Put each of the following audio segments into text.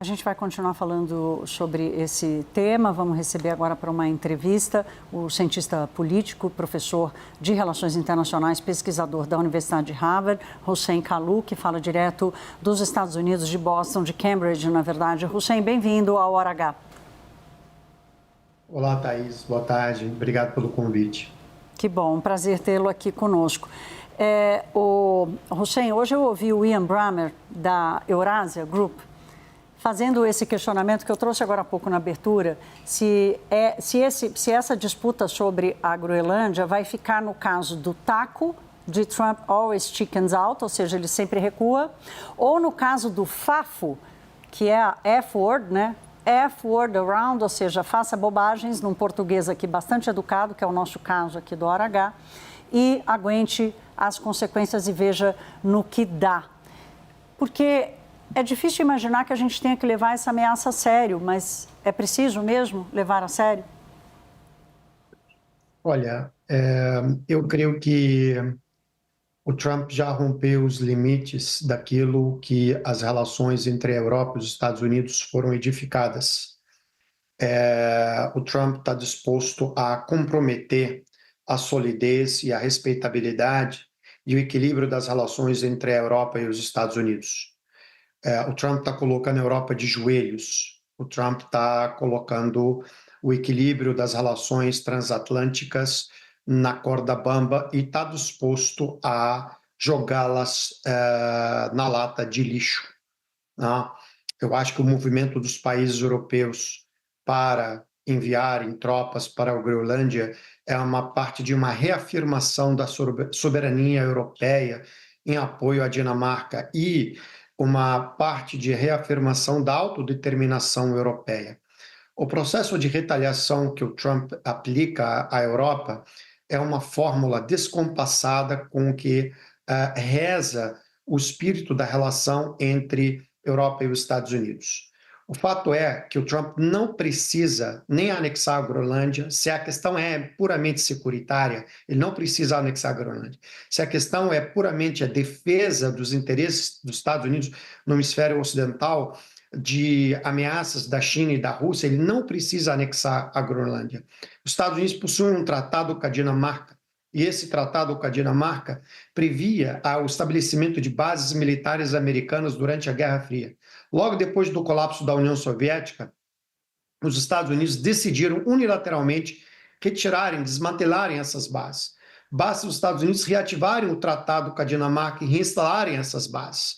A gente vai continuar falando sobre esse tema. Vamos receber agora para uma entrevista o cientista político, professor de Relações Internacionais, pesquisador da Universidade de Harvard, Hussein Kalu, que fala direto dos Estados Unidos, de Boston, de Cambridge, na verdade. Hussein, bem-vindo ao Hora H. Olá, Thaís. Boa tarde. Obrigado pelo convite. Que bom, um prazer tê-lo aqui conosco. Hussein, hoje eu ouvi o Ian Bremmer, da Eurasia Group, fazendo esse questionamento que eu trouxe agora há pouco na abertura, se essa disputa sobre a Groenlândia vai ficar no caso do taco de Trump, always chickens out, ou seja, ele sempre recua, ou no caso do FAFO, que é a F-word, né? F-word around, ou seja, faça bobagens, num português aqui bastante educado, que é o nosso caso aqui do Hora H, e aguente as consequências e veja no que dá. Porque é difícil imaginar que a gente tenha que levar essa ameaça a sério, mas é preciso mesmo levar a sério? Olha, eu creio que o Trump já rompeu os limites daquilo que as relações entre a Europa e os Estados Unidos foram edificadas. O Trump está disposto a comprometer a solidez e a respeitabilidade e o equilíbrio das relações entre a Europa e os Estados Unidos. O Trump está colocando a Europa de joelhos. O Trump está colocando o equilíbrio das relações transatlânticas na corda bamba e está disposto a jogá-las na lata de lixo. Né? Eu acho que o movimento dos países europeus para enviarem tropas para a Groenlândia é uma parte de uma reafirmação da soberania europeia em apoio à Dinamarca e uma parte de reafirmação da autodeterminação europeia. O processo de retaliação que o Trump aplica à Europa é uma fórmula descompassada com que reza o espírito da relação entre Europa e os Estados Unidos. O fato é que o Trump não precisa nem anexar a Groenlândia, se a questão é puramente securitária, ele não precisa anexar a Groenlândia. Se a questão é puramente a defesa dos interesses dos Estados Unidos no hemisfério ocidental, de ameaças da China e da Rússia, ele não precisa anexar a Groenlândia. Os Estados Unidos possuem um tratado com a Dinamarca, e esse tratado com a Dinamarca previa o estabelecimento de bases militares americanas durante a Guerra Fria. Logo depois do colapso da União Soviética, os Estados Unidos decidiram unilateralmente retirarem, desmantelarem essas bases. Basta os Estados Unidos reativarem o tratado com a Dinamarca e reinstalarem essas bases.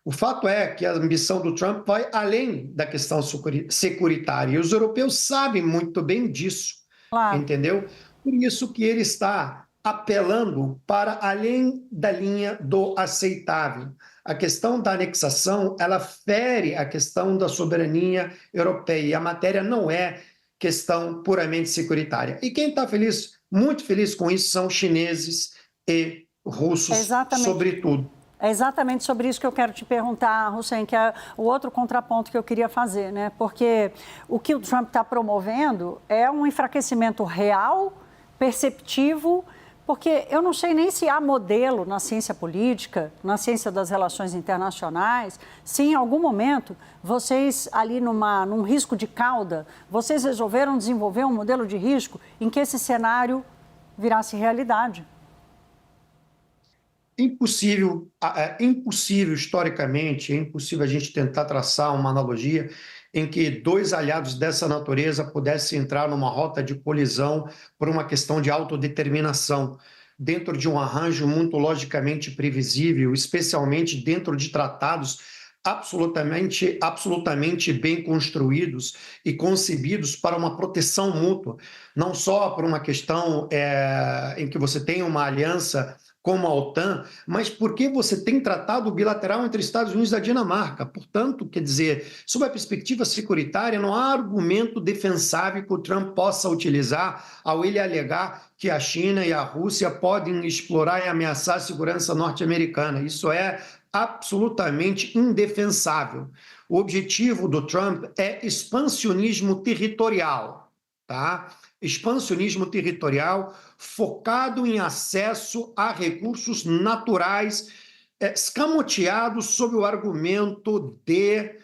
O fato é que a ambição do Trump vai além da questão securitária, e os europeus sabem muito bem disso, Claro. entendeu? Por isso que ele está apelando para além da linha do aceitável. A questão da anexação, ela fere a questão da soberania europeia, e a matéria não é questão puramente securitária. E quem está feliz, muito feliz com isso, são chineses e russos, sobretudo. É exatamente sobre isso que eu quero te perguntar, Hussein, que é o outro contraponto que eu queria fazer, né? Porque o que o Trump está promovendo é um enfraquecimento real, perceptivo, porque eu não sei nem se há modelo na ciência política, na ciência das relações internacionais, se em algum momento vocês ali num risco de cauda, vocês resolveram desenvolver um modelo de risco em que esse cenário virasse realidade. Impossível, historicamente, é impossível a gente tentar traçar uma analogia em que dois aliados dessa natureza pudessem entrar numa rota de colisão por uma questão de autodeterminação, dentro de um arranjo muito logicamente previsível, especialmente dentro de tratados absolutamente bem construídos e concebidos para uma proteção mútua, não só por uma questão em que você tem uma aliança como a OTAN, mas porque você tem tratado bilateral entre Estados Unidos e a Dinamarca. Portanto, quer dizer, sob a perspectiva securitária, não há argumento defensável que o Trump possa utilizar ao ele alegar que a China e a Rússia podem explorar e ameaçar a segurança norte-americana. Isso é absolutamente indefensável. O objetivo do Trump é expansionismo territorial, tá? Expansionismo territorial focado em acesso a recursos naturais, escamoteados sob o argumento de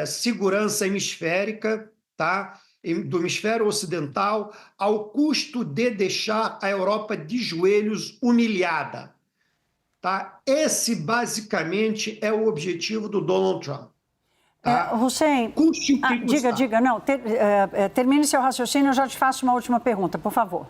segurança hemisférica, tá? Do hemisfério ocidental, ao custo de deixar a Europa de joelhos humilhada. Tá? Esse, basicamente, é o objetivo do Donald Trump. Tá? Hussein, Custe o que custar. diga, não, termine seu raciocínio, eu já te faço uma última pergunta, por favor.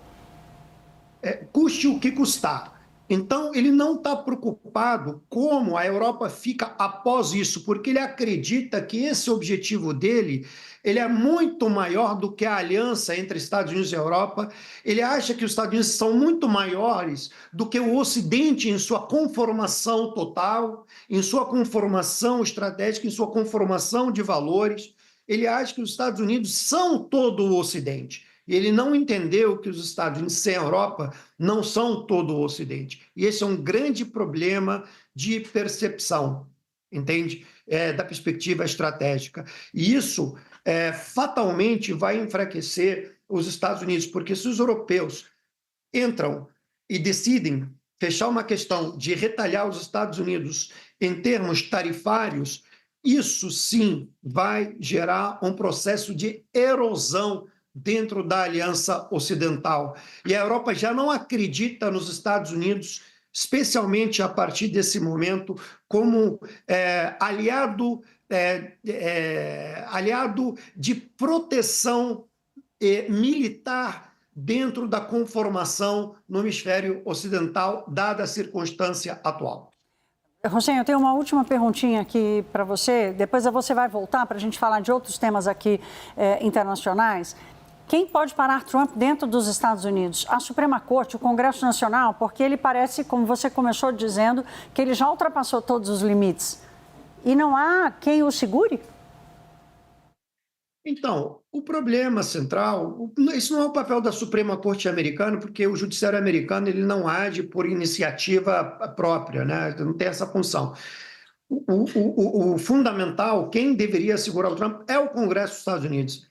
Custe o que custar. Então, ele não está preocupado como a Europa fica após isso, porque ele acredita que esse objetivo dele ele é muito maior do que a aliança entre Estados Unidos e Europa. Ele acha que os Estados Unidos são muito maiores do que o Ocidente em sua conformação total, em sua conformação estratégica, em sua conformação de valores. Ele acha que os Estados Unidos são todo o Ocidente. E ele não entendeu que os Estados Unidos sem a Europa não são todo o Ocidente. E esse é um grande problema de percepção, entende? Da perspectiva estratégica. E isso fatalmente vai enfraquecer os Estados Unidos, porque se os europeus entram e decidem fechar uma questão de retalhar os Estados Unidos em termos tarifários, isso sim vai gerar um processo de erosão dentro da Aliança Ocidental. E a Europa já não acredita nos Estados Unidos, especialmente a partir desse momento, como aliado de proteção militar dentro da conformação no hemisfério ocidental, dada a circunstância atual. Hussein, eu tenho uma última perguntinha aqui para você, depois você vai voltar para a gente falar de outros temas aqui internacionais. Quem pode parar Trump dentro dos Estados Unidos? A Suprema Corte, o Congresso Nacional, porque ele parece, como você começou dizendo, que ele já ultrapassou todos os limites. E não há quem o segure? Então, o problema central, isso não é o papel da Suprema Corte americana, porque o judiciário americano ele não age por iniciativa própria, né? Não tem essa função. O fundamental, quem deveria segurar o Trump é o Congresso dos Estados Unidos,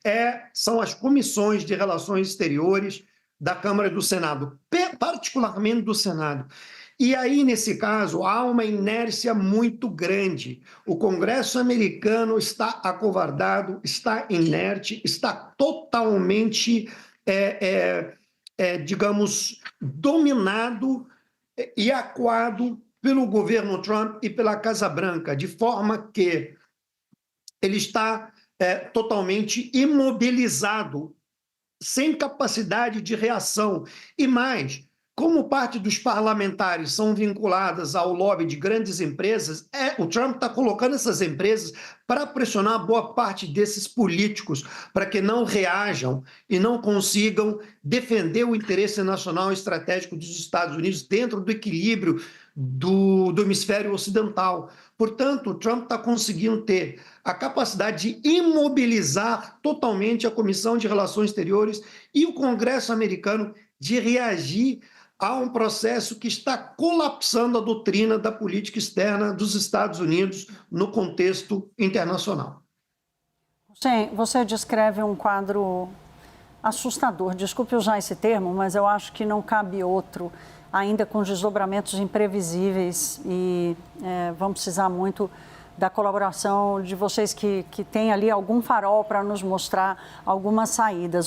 são as comissões de relações exteriores da Câmara e do Senado, particularmente do Senado. E aí, nesse caso, há uma inércia muito grande. O Congresso americano está acovardado, está inerte, está totalmente, digamos, dominado e acuado pelo governo Trump e pela Casa Branca, de forma que ele está totalmente imobilizado, sem capacidade de reação. E mais, como parte dos parlamentares são vinculadas ao lobby de grandes empresas, o Trump está colocando essas empresas para pressionar boa parte desses políticos para que não reajam e não consigam defender o interesse nacional estratégico dos Estados Unidos dentro do equilíbrio do hemisfério ocidental. Portanto, o Trump está conseguindo ter a capacidade de imobilizar totalmente a Comissão de Relações Exteriores e o Congresso americano de reagir a um processo que está colapsando a doutrina da política externa dos Estados Unidos no contexto internacional. Sim, você descreve um quadro assustador. Desculpe usar esse termo, mas eu acho que não cabe outro, ainda com desdobramentos imprevisíveis e vamos precisar muito da colaboração de vocês que têm ali algum farol para nos mostrar algumas saídas.